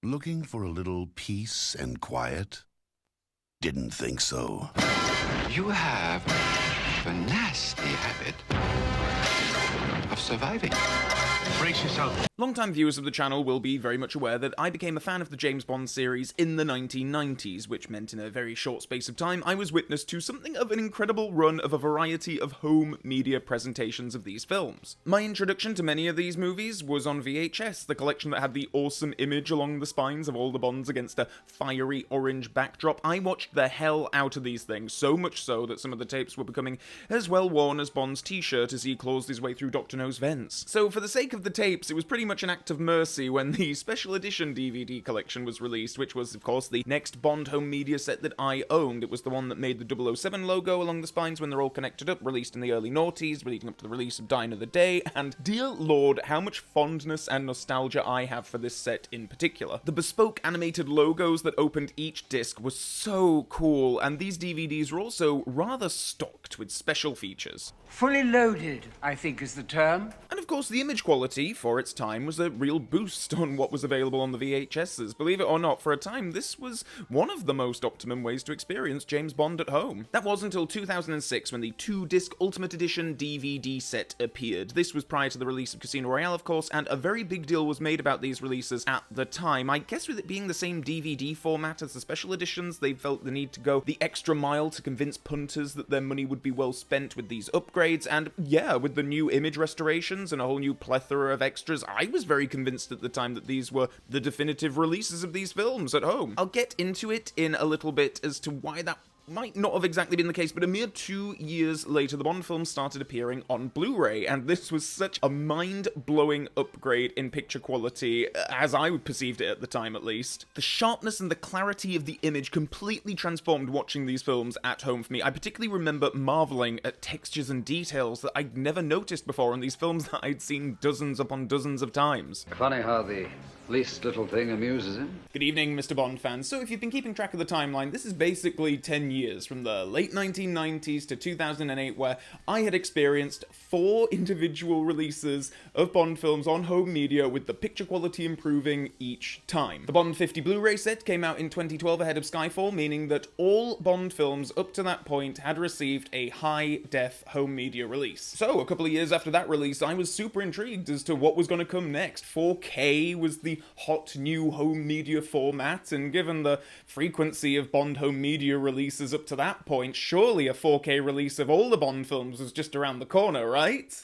Looking for a little peace and quiet? Didn't think so. You have the nasty habit of surviving. Brace yourself. Longtime viewers of the channel will be very much aware that I became a fan of the James Bond series in the 1990s, which meant in a very short space of time I was witness to something of an incredible run of a variety of home media presentations of these films. My introduction to many of these movies was on VHS, the collection that had the awesome image along the spines of all the Bonds against a fiery orange backdrop. I watched the hell out of these things, so much so that some of the tapes were becoming as well worn as Bond's t-shirt as he clawed his way through Dr. No's vents. So for the sake of the tapes, it was pretty much an act of mercy when the special edition DVD collection was released, which was, of course, the next Bond home media set that I owned. It was the one that made the 007 logo along the spines when they're all connected up, released in the early noughties, leading up to the release of Die Another Day, and dear lord, how much fondness and nostalgia I have for this set in particular. The bespoke animated logos that opened each disc were so cool, and these DVDs were also rather stocked with special features. Fully loaded, I think is the term. And of course, the image quality, for its time, was a real boost on what was available on the VHSs. Believe it or not, for a time, this was one of the most optimum ways to experience James Bond at home. That was until 2006, when the 2-disc Ultimate Edition DVD set appeared. This was prior to the release of Casino Royale, of course, and a very big deal was made about these releases at the time. I guess with it being the same DVD format as the special editions, they felt the need to go the extra mile to convince punters that their money would be well spent with these upgrades. And yeah, with the new image restorations and a whole new plethora of extras, I was very convinced at the time that these were the definitive releases of these films at home. I'll get into it in a little bit as to why that might not have exactly been the case, but a mere 2 years later, the Bond films started appearing on Blu-ray, and this was such a mind-blowing upgrade in picture quality, as I perceived it at the time at least. The sharpness and the clarity of the image completely transformed watching these films at home for me. I particularly remember marveling at textures and details that I'd never noticed before in these films that I'd seen dozens upon dozens of times. Funny how the least little thing amuses him. Good evening, Mr. Bond fans. So if you've been keeping track of the timeline, this is basically 10 years, from the late 1990s to 2008, where I had experienced 4 individual releases of Bond films on home media, with the picture quality improving each time. The Bond 50 Blu-ray set came out in 2012 ahead of Skyfall, meaning that all Bond films up to that point had received a high-def home media release. So a couple of years after that release, I was super intrigued as to what was going to come next. 4K was the hot new home media format, and given the frequency of Bond home media releases up to that point, surely a 4K release of all the Bond films was just around the corner, right?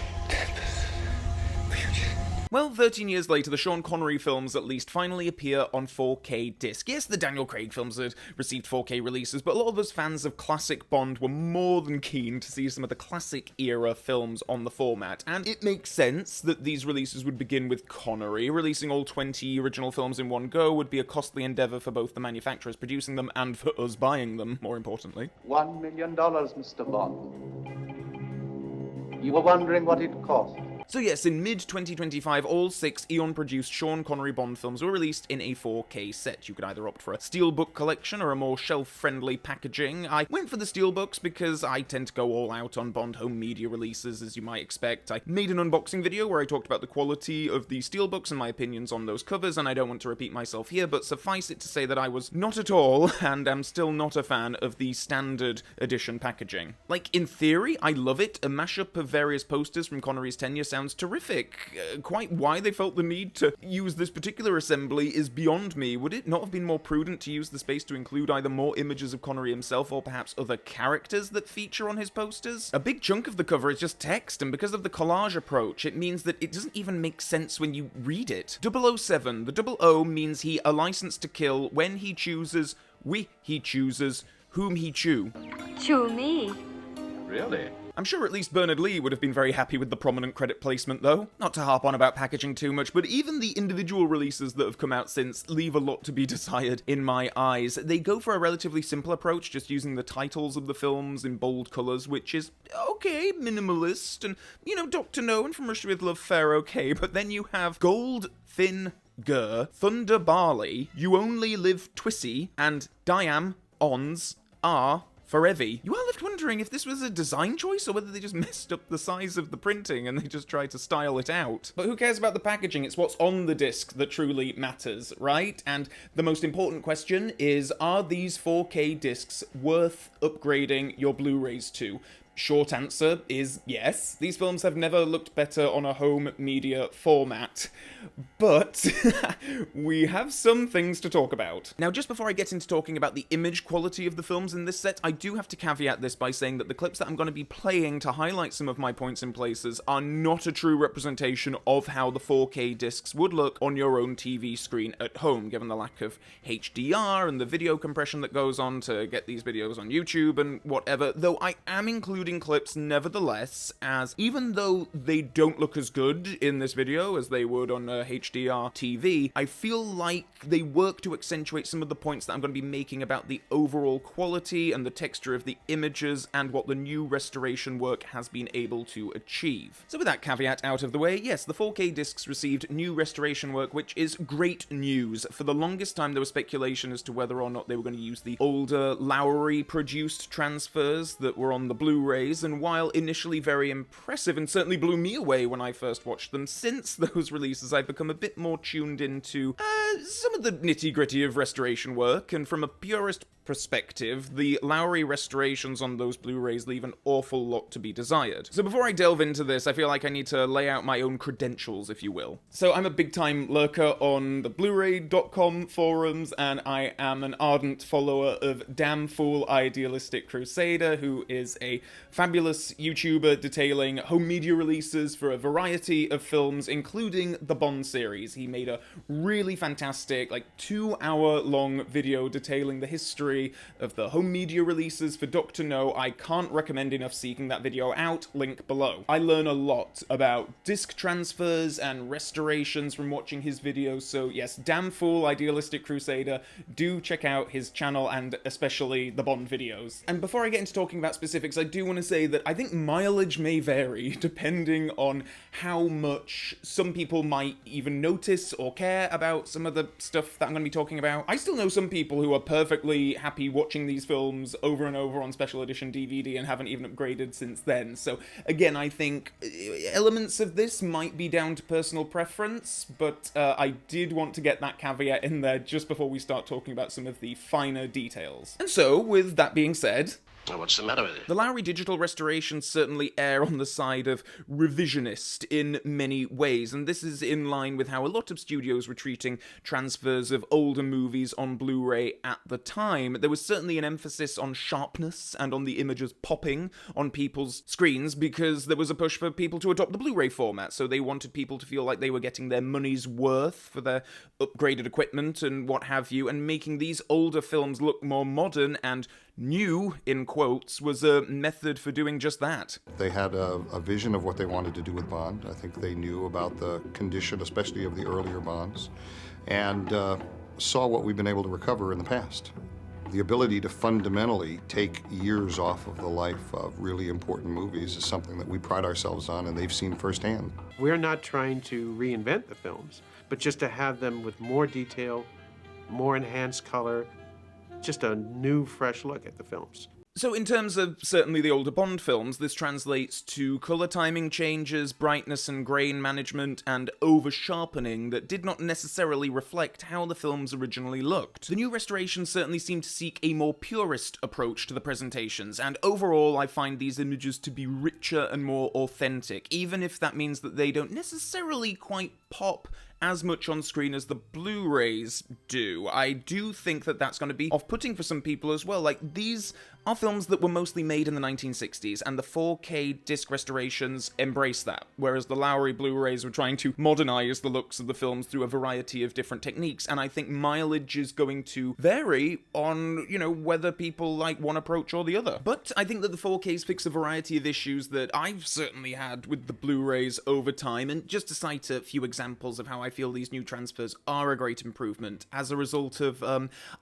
Well, 13 years later, the Sean Connery films at least finally appear on 4K disc. Yes, the Daniel Craig films had received 4K releases, but a lot of us fans of classic Bond were more than keen to see some of the classic era films on the format, and it makes sense that these releases would begin with Connery. Releasing all 20 original films in one go would be a costly endeavour for both the manufacturers producing them and for us buying them, more importantly. $1 million, Mr. Bond. You were wondering what it cost. So yes, in mid-2025, all 6 Eon-produced Sean Connery Bond films were released in a 4K set. You could either opt for a steelbook collection or a more shelf-friendly packaging. I went for the steelbooks because I tend to go all out on Bond home media releases, as you might expect. I made an unboxing video where I talked about the quality of the steelbooks and my opinions on those covers, and I don't want to repeat myself here, but suffice it to say that I was not at all, and am still not a fan of the standard edition packaging. Like, in theory, I love it. A mashup of various posters from Connery's tenure sounds terrific. Quite why they felt the need to use this particular assembly is beyond me. Would it not have been more prudent to use the space to include either more images of Connery himself or perhaps other characters that feature on his posters? A big chunk of the cover is just text, and because of the collage approach, it means that it doesn't even make sense when you read it. 007. The 00 means he a license to kill when he chooses, he chooses, whom he chew. Chew me. Really? I'm sure at least Bernard Lee would have been very happy with the prominent credit placement, though. Not to harp on about packaging too much, but even the individual releases that have come out since leave a lot to be desired in my eyes. They go for a relatively simple approach, just using the titles of the films in bold colours, which is okay, minimalist, and, you know, Dr. No and From Russia With Love, fair okay, but then you have Gold, Thin, Gur, Thunder Barley, You Only Live Twissy, and Diam, Ons, R, forever. You are left wondering if this was a design choice or whether they just messed up the size of the printing and they just tried to style it out. But who cares about the packaging? It's what's on the disc that truly matters, right? And the most important question is, are these 4K discs worth upgrading your Blu-rays to? Short answer is yes. These films have never looked better on a home media format, but we have some things to talk about. Now, just before I get into talking about the image quality of the films in this set, I do have to caveat this by saying that the clips that I'm going to be playing to highlight some of my points and places are not a true representation of how the 4K discs would look on your own TV screen at home, given the lack of HDR and the video compression that goes on to get these videos on YouTube and whatever, though I am including clips nevertheless, as even though they don't look as good in this video as they would on a HDR TV, I feel like they work to accentuate some of the points that I'm going to be making about the overall quality and the texture of the images and what the new restoration work has been able to achieve. So with that caveat out of the way, yes, the 4K discs received new restoration work, which is great news. For the longest time there was speculation as to whether or not they were going to use the older Lowry produced transfers that were on the Blu-rays, and while initially very impressive and certainly blew me away when I first watched them, since those releases I've become a bit more tuned into some of the nitty-gritty of restoration work, and from a purist perspective, the Lowry restorations on those Blu-rays leave an awful lot to be desired. So before I delve into this, I feel like I need to lay out my own credentials, if you will. So I'm a big-time lurker on the Blu-ray.com forums, and I am an ardent follower of Damn Fool Idealistic Crusader, who is a fabulous YouTuber detailing home media releases for a variety of films, including the Bond series. He made a really fantastic, 2-hour-long video detailing the history of the home media releases for Dr. No. I can't recommend enough seeking that video out, link below. I learn a lot about disc transfers and restorations from watching his videos, so yes, Damn Fool Idealistic Crusader, do check out his channel and especially the Bond videos. And before I get into talking about specifics, I do want to say that I think mileage may vary depending on how much some people might even notice or care about some of the stuff that I'm going to be talking about. I still know some people who are perfectly happy watching these films over and over on special edition DVD and haven't even upgraded since then. So again, I think elements of this might be down to personal preference, but I did want to get that caveat in there just before we start talking about some of the finer details. And so, with that being said, what's the matter with it? the Lowry digital restorations certainly err on the side of revisionist in many ways, and this is in line with how a lot of studios were treating transfers of older movies on Blu-ray at the time. There was certainly an emphasis on sharpness and on the images popping on people's screens because there was a push for people to adopt the Blu-ray format, so they wanted people to feel like they were getting their money's worth for their upgraded equipment and what have you, and making these older films look more modern and new, in quotes, was a method for doing just that. They had a vision of what they wanted to do with Bond. I think they knew about the condition, especially of the earlier Bonds, and saw what we've been able to recover in the past. The ability to fundamentally take years off of the life of really important movies is something that we pride ourselves on, and they've seen firsthand. We're not trying to reinvent the films, but just to have them with more detail, more enhanced color, just a new, fresh look at the films. So in terms of certainly the older Bond films, this translates to colour timing changes, brightness and grain management, and over-sharpening that did not necessarily reflect how the films originally looked. The new restorations certainly seem to seek a more purist approach to the presentations, and overall I find these images to be richer and more authentic, even if that means that they don't necessarily quite pop as much on screen as the Blu-rays do. I do think that that's going to be off-putting for some people as well. These are films that were mostly made in the 1960s, and the 4K disc restorations embrace that, whereas the Lowry Blu-rays were trying to modernize the looks of the films through a variety of different techniques, and I think mileage is going to vary on, whether people like one approach or the other. But I think that the 4Ks fix a variety of issues that I've certainly had with the Blu-rays over time, and just to cite a few examples of how I feel these new transfers are a great improvement as a result of,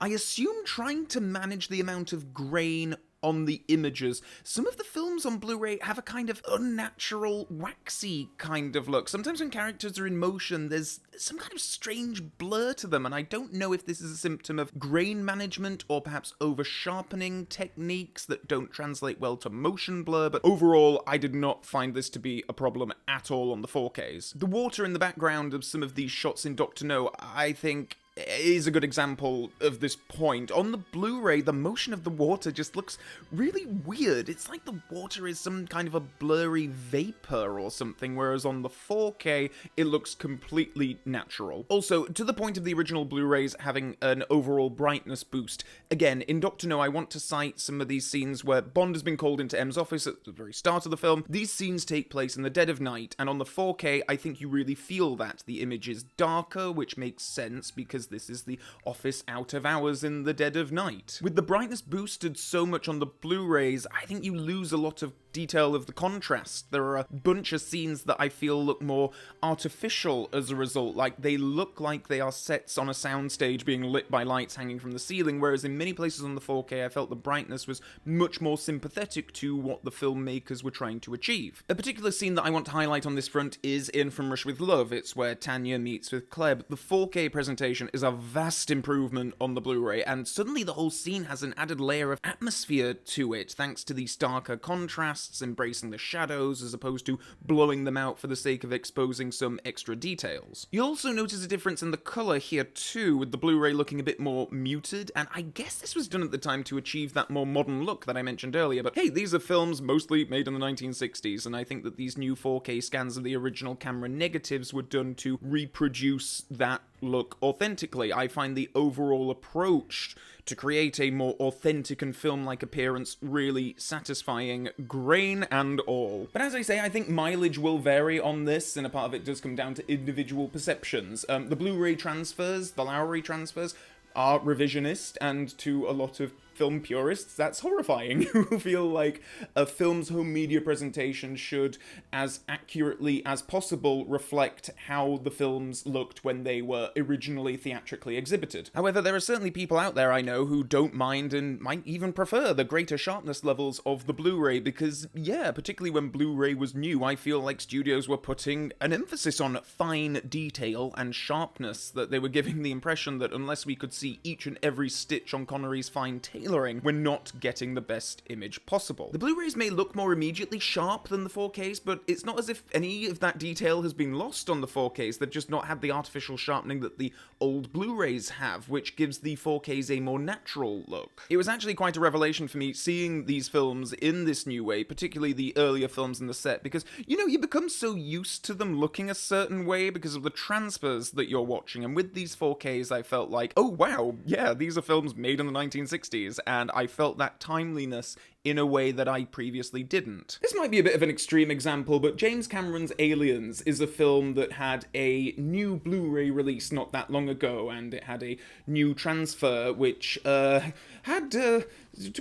I assume, trying to manage the amount of grain on the images. Some of the films on Blu-ray have a kind of unnatural, waxy kind of look. Sometimes when characters are in motion, there's some kind of strange blur to them, and I don't know if this is a symptom of grain management or perhaps over-sharpening techniques that don't translate well to motion blur, but overall, I did not find this to be a problem at all on the 4Ks. The water in the background of some of these shots in Dr. No, I think, is a good example of this point. On the Blu-ray, the motion of the water just looks really weird. It's like the water is some kind of a blurry vapor or something, whereas on the 4K, it looks completely natural. Also, to the point of the original Blu-rays having an overall brightness boost, again, in Dr. No, I want to cite some of these scenes where Bond has been called into M's office at the very start of the film. These scenes take place in the dead of night, and on the 4K, I think you really feel that. The image is darker, which makes sense because this is the office out of hours in the dead of night. With the brightness boosted so much on the Blu-rays, I think you lose a lot of detail of the contrast. There are a bunch of scenes that I feel look more artificial as a result, like they look like they are sets on a soundstage being lit by lights hanging from the ceiling, whereas in many places on the 4K I felt the brightness was much more sympathetic to what the filmmakers were trying to achieve. A particular scene that I want to highlight on this front is in From Russia with Love. It's where Tanya meets with Kleb. The 4K presentation is a vast improvement on the Blu-ray, and suddenly the whole scene has an added layer of atmosphere to it, thanks to the starker contrasts, embracing the shadows as opposed to blowing them out for the sake of exposing some extra details. You'll also notice a difference in the colour here too, with the Blu-ray looking a bit more muted, and I guess this was done at the time to achieve that more modern look that I mentioned earlier, but hey, these are films mostly made in the 1960s, and I think that these new 4K scans of the original camera negatives were done to reproduce that look authentically. I find the overall approach to create a more authentic and film-like appearance really satisfying, grain and all. But as I say, I think mileage will vary on this, and a part of it does come down to individual perceptions. The Blu-ray transfers, the Lowry transfers, are revisionist, and to a lot of film purists, that's horrifying, who feel like a film's home media presentation should, as accurately as possible, reflect how the films looked when they were originally theatrically exhibited. However, there are certainly people out there I know who don't mind and might even prefer the greater sharpness levels of the Blu-ray, because, yeah, particularly when Blu-ray was new, I feel like studios were putting an emphasis on fine detail and sharpness, that they were giving the impression that unless we could see each and every stitch on Connery's fine tailoring, we're not getting the best image possible. The Blu-rays may look more immediately sharp than the 4Ks, but it's not as if any of that detail has been lost on the 4Ks. They've just not had the artificial sharpening that the old Blu-rays have, which gives the 4Ks a more natural look. It was actually quite a revelation for me seeing these films in this new way, particularly the earlier films in the set, because, you know, you become so used to them looking a certain way because of the transfers that you're watching, and with these 4Ks I felt like, oh wow, yeah, these are films made in the 1960s, and I felt that timeliness in a way that I previously didn't. This might be a bit of an extreme example, but James Cameron's Aliens is a film that had a new Blu-ray release not that long ago, and it had a new transfer which had, to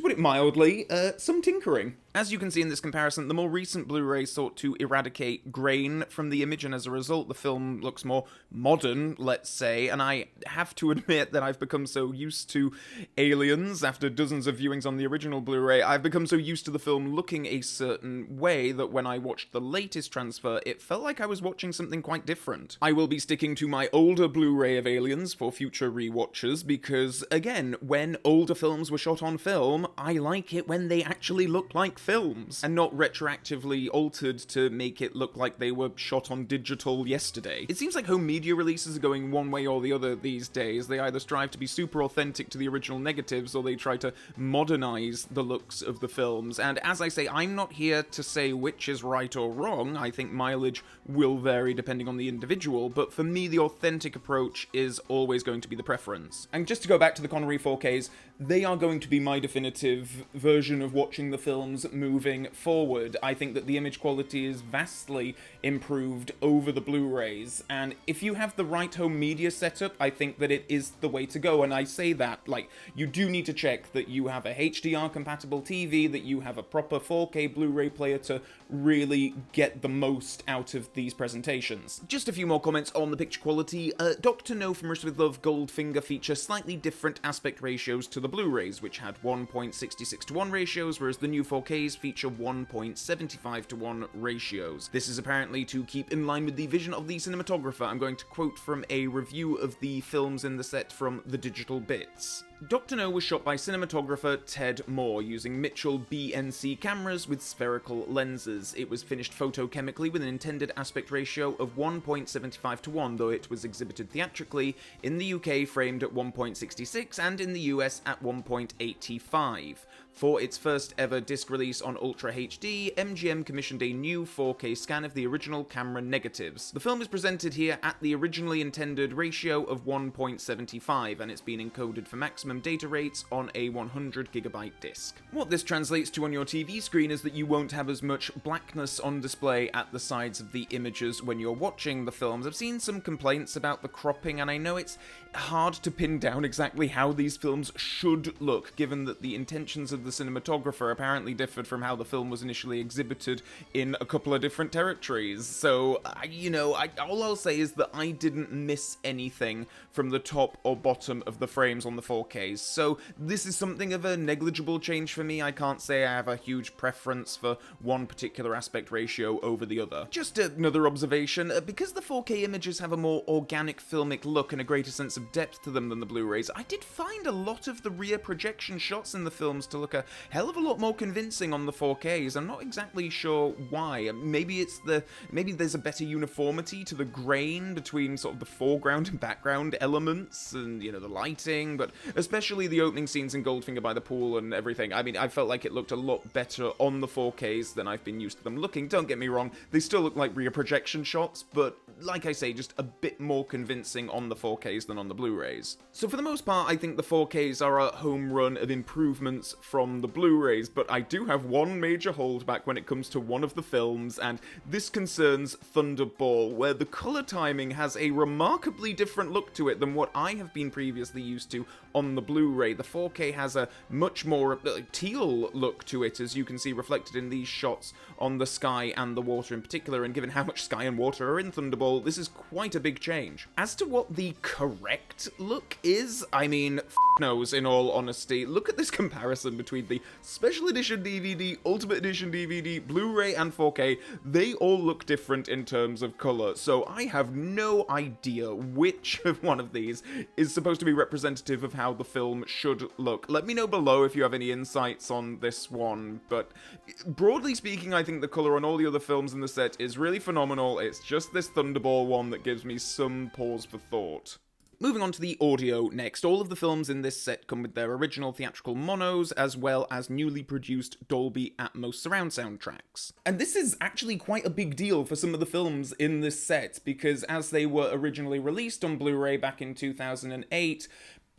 put it mildly, some tinkering. As you can see in this comparison, the more recent Blu-ray sought to eradicate grain from the image, and as a result, the film looks more modern, let's say, and I have to admit that I've become so used to Aliens after dozens of viewings on the original Blu-ray, I've become so used to the film looking a certain way that when I watched the latest transfer, it felt like I was watching something quite different. I will be sticking to my older Blu-ray of Aliens for future rewatches because, again, when older films were shot on film, I like it when they actually look like films, and not retroactively altered to make it look like they were shot on digital yesterday. It seems like home media releases are going one way or the other these days. They either strive to be super authentic to the original negatives, or they try to modernize the looks of the films, and as I say, I'm not here to say which is right or wrong. I think mileage will vary depending on the individual, but for me the authentic approach is always going to be the preference. And just to go back to the Connery 4Ks, they are going to be my definitive version of watching the films moving forward. I think that the image quality is vastly improved over the Blu-rays, and if you have the right home media setup, I think that it is the way to go. And I say that, like, you do need to check that you have a HDR compatible TV, that you have a proper 4K Blu-ray player to really get the most out of these presentations. Just a few more comments on the picture quality. Dr. No from Russia with Love Goldfinger feature slightly different aspect ratios to the Blu-rays, which had 1.66:1 ratios, whereas the new 4Ks feature 1.75:1 ratios. This is apparently to keep in line with the vision of the cinematographer. I'm going to quote from a review of the films in the set from The Digital Bits. Dr. No was shot by cinematographer Ted Moore using Mitchell BNC cameras with spherical lenses. It was finished photochemically with an intended aspect ratio of 1.75:1, though it was exhibited theatrically in the UK framed at 1.66 and in the US at 1.85. For its first ever disc release on Ultra HD, MGM commissioned a new 4K scan of the original camera negatives. The film is presented here at the originally intended ratio of 1.75, and it's been encoded for maximum data rates on a 100GB disc. What this translates to on your TV screen is that you won't have as much blackness on display at the sides of the images when you're watching the films. I've seen some complaints about the cropping, and I know it's hard to pin down exactly how these films should look, given that the intentions of the cinematographer apparently differed from how the film was initially exhibited in a couple of different territories. So, all I'll say is that I didn't miss anything from the top or bottom of the frames on the 4Ks. So this is something of a negligible change for me. I can't say I have a huge preference for one particular aspect ratio over the other. Just another observation, because the 4K images have a more organic filmic look and a greater sense of depth to them than the Blu-rays, I did find a lot of the rear projection shots in the films to look a hell of a lot more convincing on the 4Ks. I'm not exactly sure why. Maybe there's a better uniformity to the grain between sort of the foreground and background elements and, the lighting, but especially the opening scenes in Goldfinger by the pool and everything. I mean, I felt like it looked a lot better on the 4Ks than I've been used to them looking. Don't get me wrong, they still look like rear projection shots, but like I say, just a bit more convincing on the 4Ks than on the Blu-rays. So for the most part, I think the 4Ks are a home run of improvements from the Blu-rays, but I do have one major holdback when it comes to one of the films, and this concerns Thunderball, where the color timing has a remarkably different look to it than what I have been previously used to on the Blu-ray. The 4K has a much more teal look to it, as you can see reflected in these shots on the sky and the water in particular, and given how much sky and water are in Thunderball, this is quite a big change. As to what the correct look is, I mean, knows, in all honesty. Look at this comparison between the Special Edition DVD, Ultimate Edition DVD, Blu-ray, and 4K. They all look different in terms of color, so I have no idea which of one of these is supposed to be representative of how the film should look. Let me know below if you have any insights on this one, but broadly speaking, I think the color on all the other films in the set is really phenomenal. It's just this Thunderball one that gives me some pause for thought. Moving on to the audio next. All of the films in this set come with their original theatrical monos, as well as newly produced Dolby Atmos surround sound tracks. And this is actually quite a big deal for some of the films in this set, because as they were originally released on Blu-ray back in 2008,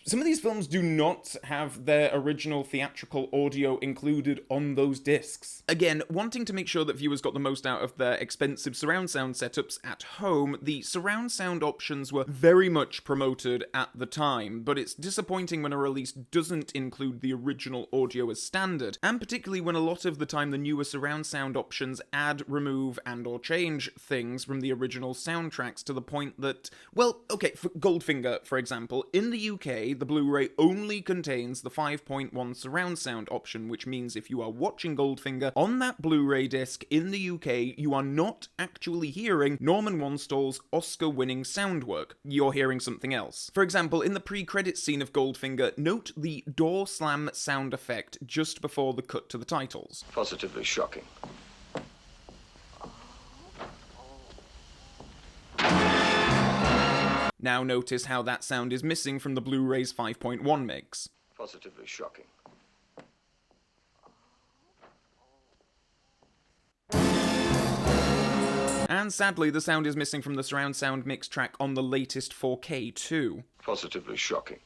some of these films do not have their original theatrical audio included on those discs. Again, wanting to make sure that viewers got the most out of their expensive surround sound setups at home, the surround sound options were very much promoted at the time, but it's disappointing when a release doesn't include the original audio as standard, and particularly when a lot of the time the newer surround sound options add, remove, and or change things from the original soundtracks to the point that, well, okay, for Goldfinger, for example, in the UK, the Blu-ray only contains the 5.1 surround sound option, which means if you are watching Goldfinger on that Blu-ray disc in the UK, you are not actually hearing Norman Wanstall's Oscar-winning sound work. You're hearing something else. For example, in the pre-credits scene of Goldfinger, note the door slam sound effect just before the cut to the titles. Positively shocking. Now notice how that sound is missing from the Blu-ray's 5.1 mix. Positively shocking. And sadly, the sound is missing from the surround sound mix track on the latest 4K too. Positively shocking.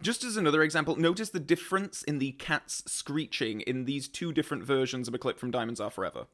Just as another example, notice the difference in the cats screeching in these two different versions of a clip from Diamonds Are Forever.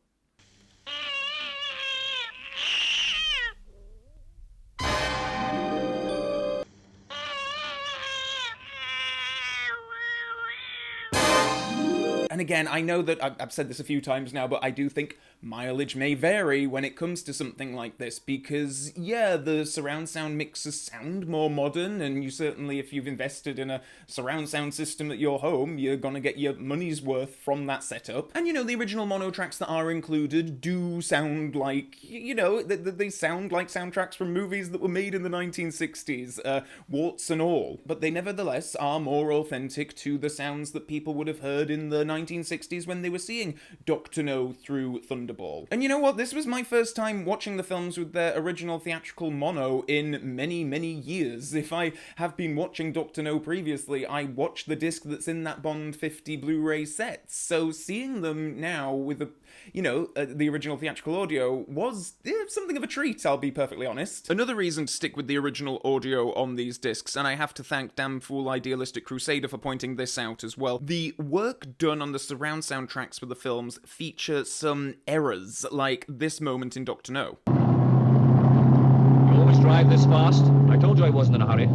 And again, I know that I've said this a few times now, but I do think mileage may vary when it comes to something like this, because, yeah, the surround sound mixers sound more modern, and you certainly, if you've invested in a surround sound system at your home, you're gonna get your money's worth from that setup. And, you know, the original mono tracks that are included do sound like, you know, they sound like soundtracks from movies that were made in the 1960s, warts and all. But they nevertheless are more authentic to the sounds that people would have heard in the 1960s when they were seeing Dr. No through Thunderball. And you know what? This was my first time watching the films with their original theatrical mono in many, many years. If I have been watching Dr. No previously, I watched the disc that's in that Bond 50 Blu-ray set. So seeing them now with the original theatrical audio was something of a treat, I'll be perfectly honest. Another reason to stick with the original audio on these discs, and I have to thank damn fool Idealistic Crusader for pointing this out as well, the work done on the surround soundtracks for the films feature some errors, like this moment in Dr. No. You always drive this fast? I told you I wasn't in a hurry.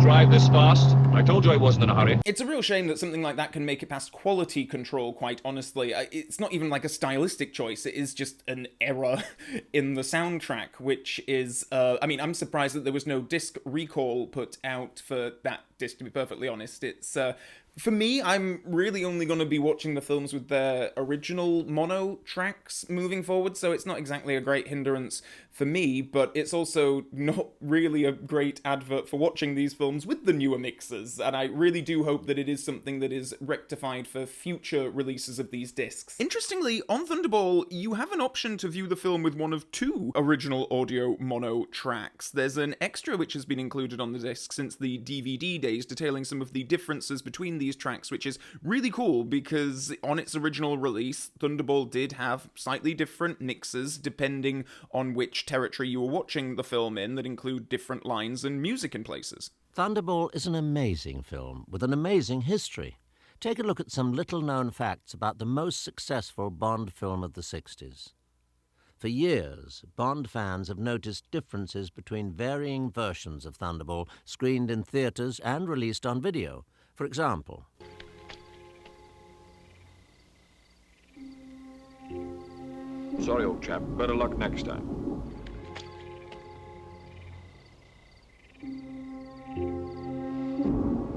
Drive this fast? I told you I wasn't in a hurry. It's a real shame that something like that can make it past quality control, quite honestly. It's not even like a stylistic choice, it is just an error in the soundtrack, which is, I'm surprised that there was no disc recall put out for that disc, to be perfectly honest. It's, for me, I'm really only going to be watching the films with their original mono tracks moving forward, so it's not exactly a great hindrance for me, but it's also not really a great advert for watching these films with the newer mixers, and I really do hope that it is something that is rectified for future releases of these discs. Interestingly, on Thunderball, you have an option to view the film with one of two original audio mono tracks. There's an extra which has been included on the disc since the DVD days, detailing some of the differences between these tracks, which is really cool because on its original release, Thunderball did have slightly different mixes depending on which territory you were watching the film in, that include different lines and music in places. Thunderball is an amazing film with an amazing history. Take a look at some little-known facts about the most successful Bond film of the 60s. For years, Bond fans have noticed differences between varying versions of Thunderball screened in theaters and released on video. For example, Sorry, old chap. Better luck next time.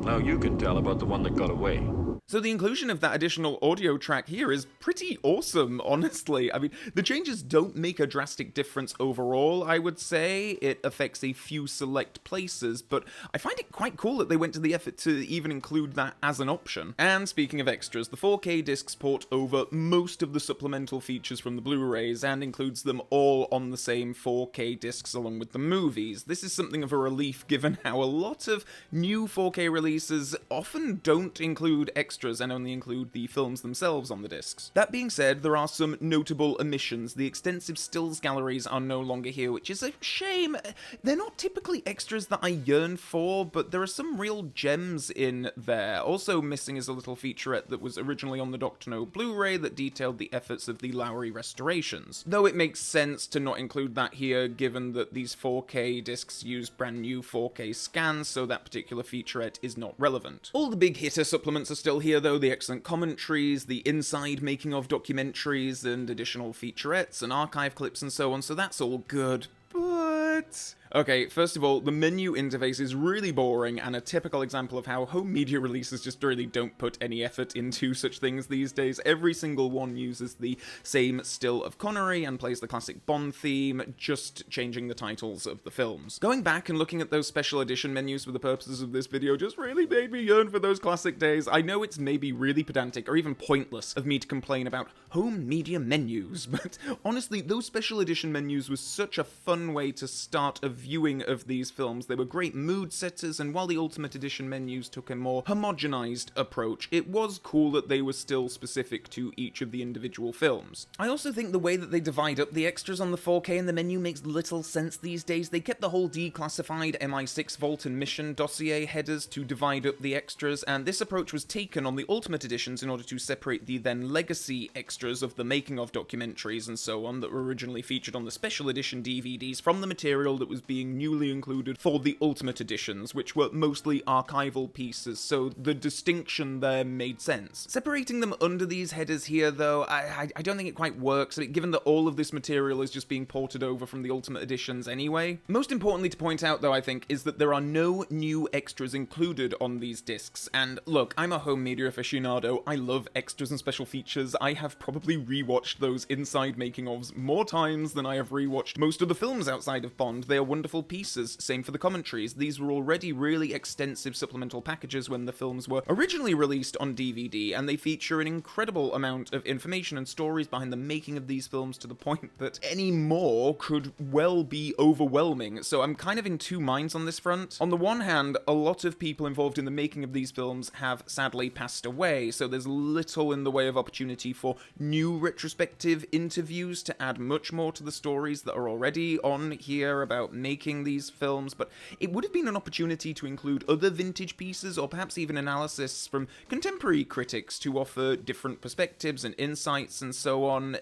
Now you can tell about the one that got away. So the inclusion of that additional audio track here is pretty awesome, honestly. I mean, the changes don't make a drastic difference overall, I would say. It affects a few select places, but I find it quite cool that they went to the effort to even include that as an option. And speaking of extras, the 4K discs port over most of the supplemental features from the Blu-rays and includes them all on the same 4K discs along with the movies. This is something of a relief given how a lot of new 4K releases often don't include extras and only include the films themselves on the discs. That being said, there are some notable omissions. The extensive stills galleries are no longer here, which is a shame. They're not typically extras that I yearn for, but there are some real gems in there. Also missing is a little featurette that was originally on the Dr. No Blu-ray that detailed the efforts of the Lowry restorations. Though it makes sense to not include that here, given that these 4K discs use brand new 4K scans, so that particular featurette is not relevant. All the big hitter supplements are still here though, the excellent commentaries, the inside making of documentaries, and additional featurettes and archive clips and so on, so that's all good, but... Okay, first of all, the menu interface is really boring and a typical example of how home media releases just really don't put any effort into such things these days. Every single one uses the same still of Connery and plays the classic Bond theme, just changing the titles of the films. Going back and looking at those special edition menus for the purposes of this video just really made me yearn for those classic days. I know it's maybe really pedantic or even pointless of me to complain about home media menus, but honestly, those special edition menus was such a fun way to start start of viewing of these films. They were great mood setters, and while the Ultimate Edition menus took a more homogenized approach, it was cool that they were still specific to each of the individual films. I also think the way that they divide up the extras on the 4K in the menu makes little sense these days. They kept the whole declassified MI6 Vault and Mission dossier headers to divide up the extras, and this approach was taken on the Ultimate Editions in order to separate the then legacy extras of the making of documentaries and so on that were originally featured on the Special Edition DVDs from the material that was being newly included for the Ultimate Editions, which were mostly archival pieces, so the distinction there made sense. Separating them under these headers here, though, I don't think it quite works, given that all of this material is just being ported over from the Ultimate Editions anyway. Most importantly to point out, though, I think, is that there are no new extras included on these discs, and look, I'm a home media aficionado, I love extras and special features. I have probably rewatched those inside making-ofs more times than I have rewatched most of the films outside of Bond. They are wonderful pieces, same for the commentaries. These were already really extensive supplemental packages when the films were originally released on DVD, and they feature an incredible amount of information and stories behind the making of these films to the point that any more could well be overwhelming, so I'm kind of in two minds on this front. On the one hand, a lot of people involved in the making of these films have sadly passed away, so there's little in the way of opportunity for new retrospective interviews to add much more to the stories that are already on here about making these films, but it would have been an opportunity to include other vintage pieces or perhaps even analysis from contemporary critics to offer different perspectives and insights and so on.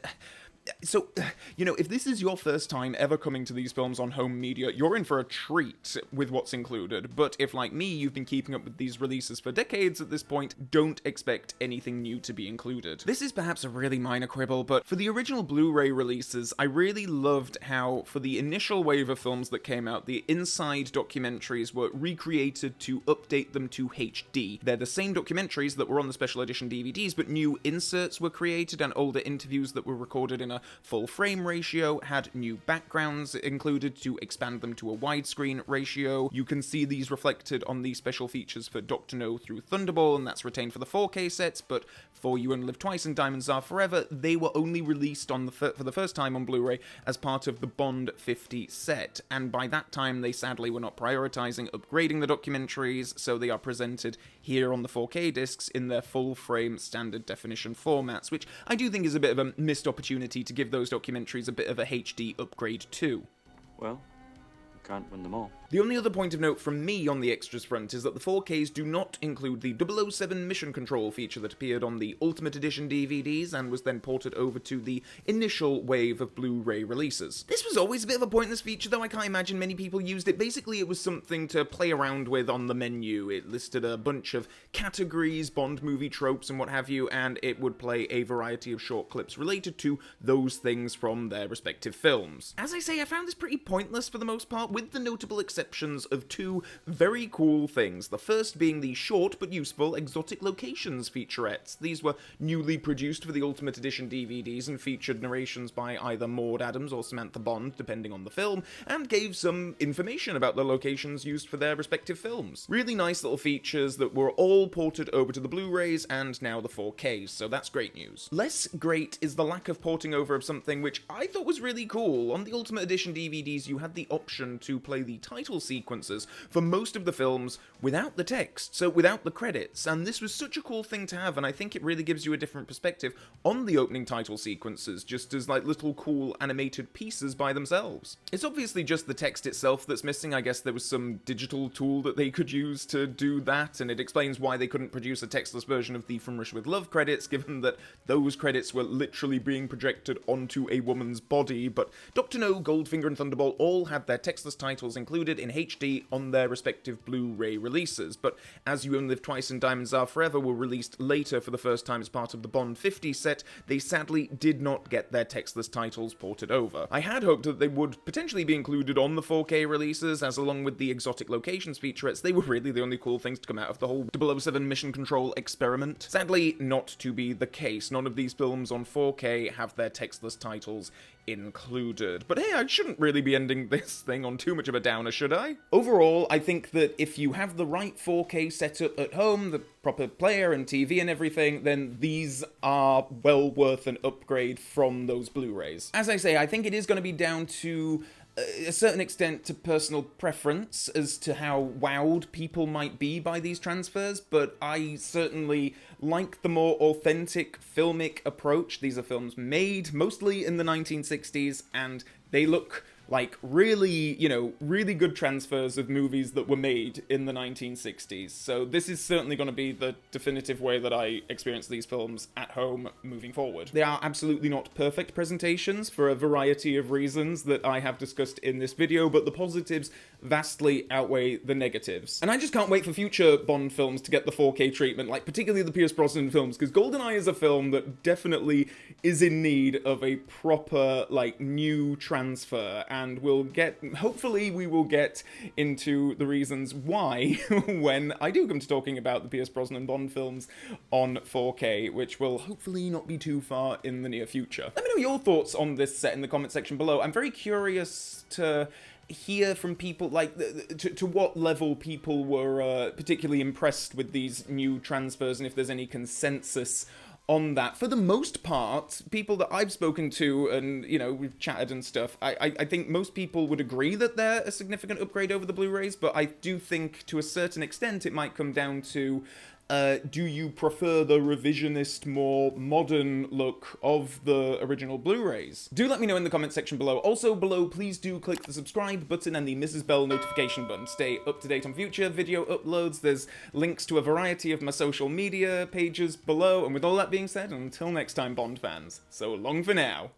So, if this is your first time ever coming to these films on home media, you're in for a treat with what's included, but if, like me, you've been keeping up with these releases for decades at this point, don't expect anything new to be included. This is perhaps a really minor quibble, but for the original Blu-ray releases, I really loved how, for the initial wave of films that came out, the inside documentaries were recreated to update them to HD. They're the same documentaries that were on the special edition DVDs, but new inserts were created and older interviews that were recorded in a full frame ratio had new backgrounds included to expand them to a widescreen ratio. You can see these reflected on the special features for Dr. No through Thunderball, and that's retained for the 4K sets, but for You Only Live Twice and Diamonds Are Forever, they were only released on for the first time on Blu-ray as part of the Bond 50 set, and by that time they sadly were not prioritizing upgrading the documentaries, so they are presented here on the 4K discs in their full-frame standard definition formats, which I do think is a bit of a missed opportunity to give those documentaries a bit of a HD upgrade too. Well, you can't win them all. The only other point of note from me on the extras front is that the 4Ks do not include the 007 Mission Control feature that appeared on the Ultimate Edition DVDs and was then ported over to the initial wave of Blu-ray releases. This was always a bit of a pointless feature, though I can't imagine many people used it. Basically, it was something to play around with on the menu. It listed a bunch of categories, Bond movie tropes and what have you, and it would play a variety of short clips related to those things from their respective films. As I say, I found this pretty pointless for the most part, with the notable exceptions of two very cool things. The first being the short but useful Exotic Locations featurettes. These were newly produced for the Ultimate Edition DVDs and featured narrations by either Maud Adams or Samantha Bond, depending on the film, and gave some information about the locations used for their respective films. Really nice little features that were all ported over to the Blu-rays and now the 4Ks, so that's great news. Less great is the lack of porting over of something which I thought was really cool. On the Ultimate Edition DVDs, you had the option to play the title sequences for most of the films without the text, so without the credits, and this was such a cool thing to have, and I think it really gives you a different perspective on the opening title sequences, just as like little cool animated pieces by themselves. It's obviously just the text itself that's missing. I guess there was some digital tool that they could use to do that, and it explains why they couldn't produce a textless version of the From Russia With Love credits, given that those credits were literally being projected onto a woman's body, but Dr. No, Goldfinger, and Thunderball all had their textless titles included in HD on their respective Blu-ray releases, but As You Only Live Twice and Diamonds Are Forever were released later for the first time as part of the Bond 50 set, they sadly did not get their textless titles ported over. I had hoped that they would potentially be included on the 4K releases, as along with the Exotic Locations featurettes, they were really the only cool things to come out of the whole 007 Mission Control experiment. Sadly, not to be the case. None of these films on 4K have their textless titles included. But hey, I shouldn't really be ending this thing on too much of a downer, should I? Overall, I think that if you have the right 4K setup at home, the proper player and TV and everything, then these are well worth an upgrade from those Blu-rays. As I say, I think it is going to be down to a certain extent to personal preference as to how wowed people might be by these transfers, but I certainly like the more authentic filmic approach. These are films made mostly in the 1960s, and they look like really, really good transfers of movies that were made in the 1960s. So this is certainly going to be the definitive way that I experience these films at home moving forward. They are absolutely not perfect presentations for a variety of reasons that I have discussed in this video, but the positives vastly outweigh the negatives. And I just can't wait for future Bond films to get the 4K treatment, like particularly the Pierce Brosnan films, because GoldenEye is a film that definitely is in need of a proper, new transfer, and hopefully we will get into the reasons why when I do come to talking about the Pierce Brosnan Bond films on 4K, which will hopefully not be too far in the near future. Let me know your thoughts on this set in the comment section below. I'm very curious to hear from people, to what level people were particularly impressed with these new transfers, and if there's any consensus on that. For the most part, people that I've spoken to and, we've chatted and stuff, I think most people would agree that they're a significant upgrade over the Blu-rays, but I do think to a certain extent it might come down to do you prefer the revisionist, more modern look of the original Blu-rays? Do let me know in the comment section below. Also below, please do click the subscribe button and the Mrs. Bell notification button. Stay up to date on future video uploads. There's links to a variety of my social media pages below. And with all that being said, until next time, Bond fans, so long for now.